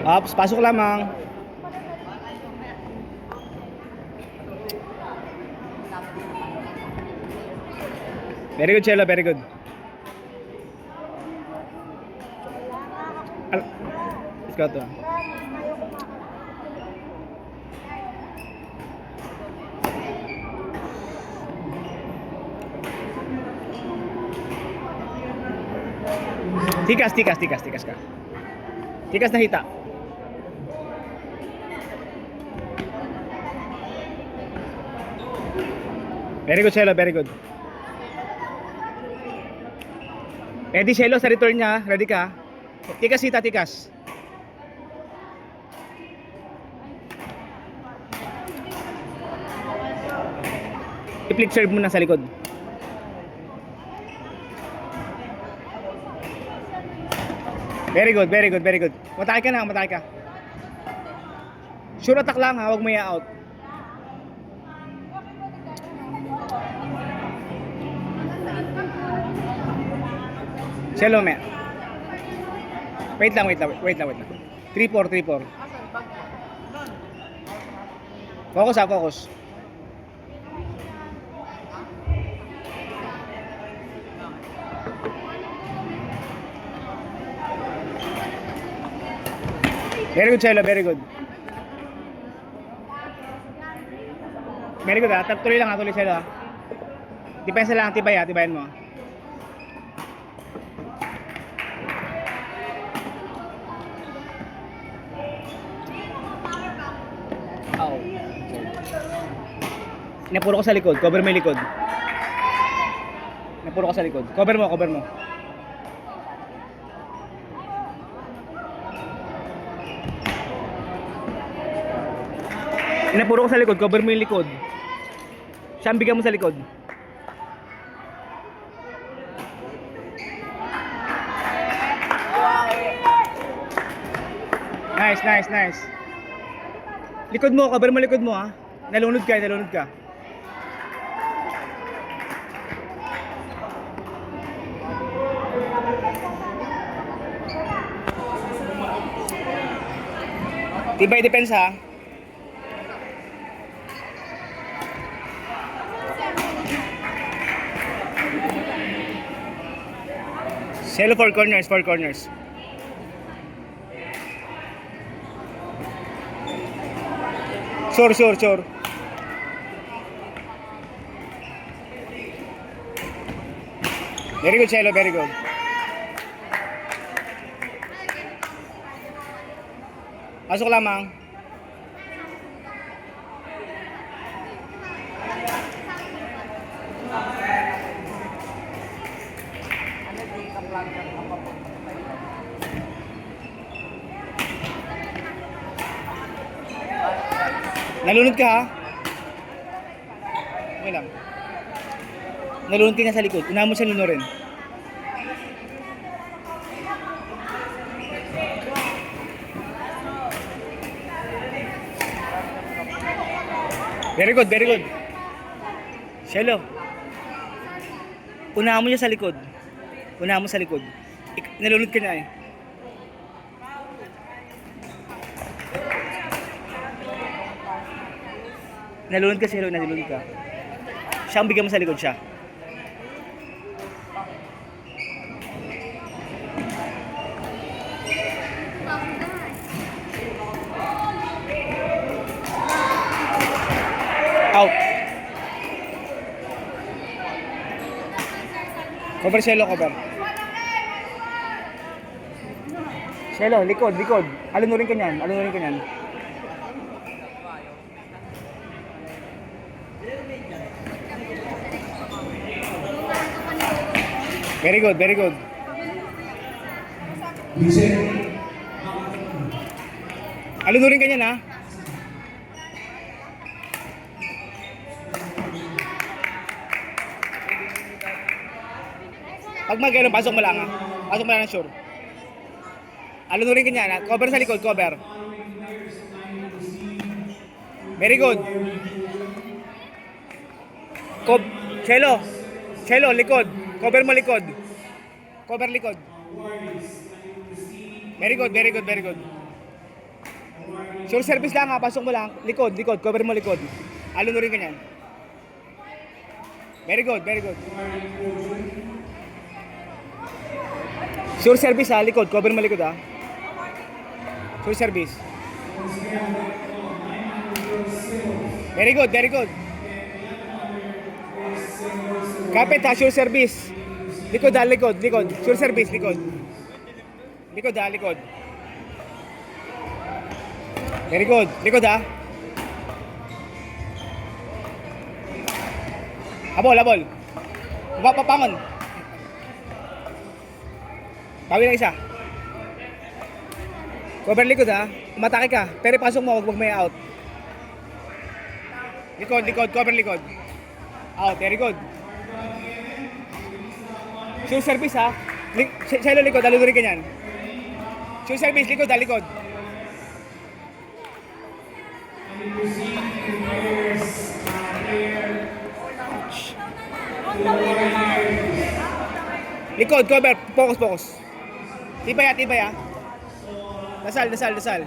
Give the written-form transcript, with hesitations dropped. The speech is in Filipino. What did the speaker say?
Ops, pasok lamang. Very good, Chelo, very good. Let's go to. Tikas ka. Tikas na hita. Very good, Chelo, very good. Ready, Chelo, sa return niya. Ready ka? Tikas hita, tikas. I-flick serve muna sa likod. Very good, very good, very good. Matake ka na, matake ka. Sure attack lang ha, huwag mo i-out. Chelo, me. Wait lang. 3-4. Focus ha, focus. Very good, Chelo, very good. Very good ha, tuloy lang ha, tuloy Chelo ha. Depensa lang, tibayan mo. Napuro ko sa likod, cover mo yung likod. Cover mo. Napuro ko sa likod, cover mo yung likod. Siyang bigyan mo sa likod. Nice. Likod mo, cover mo likod mo ha. Nalunod ka. Tibay depensa ha. Chelo, 4 corners. Sure. Very good, Chelo, very good. Pasok lamang. Nalunod ka ha? Okay lang. Nalunod ka nga sa likod. Unahan mo siya lunurin. Very good. Chelo. Unahan mo siya sa likod. Nalunod ka na eh. Nalunod ka, Chelo, nalunod ka. Siya ang bigyan mo sa likod siya. Out. Cover, Chelo, cover. Chelo, likod. Alunurin ka niyan. Very good. Alunurin ka niyan ha. Pag mag-ganun, pasok mo lang ha. Pasok mo lang ng sure. Alunurin ka niyan ha. Cover sa likod, cover. Very good. Chelo. Chelo, likod. Cover mo likod. Cover likod. Very good, very good, very good. Sure service lang ha, pasok mo lang. Likod, likod, cover mo likod. Alunurin ka niyan. Very good, very good. Sure service ha, likod, cover mo likod ha. Sure service. Very good, very good. Kapit ha, sure service. Likod ha, likod, likod. Sure service, likod. Likod ha, likod. Very good. Likod ha. Habol, habol. Papangon. Bawi na isa. Cover likod ha. Umatake ka. Pero pasok mo, huwag may out. Likod, likod. Cover likod. Out. Very good. Sure service ha. Silo likod. Alunurin ka niyan. Sure service. Likod ha. Likod. Likod, cover, focus, focus. Tibay ha, tibay ha. Dasal, dasal, dasal.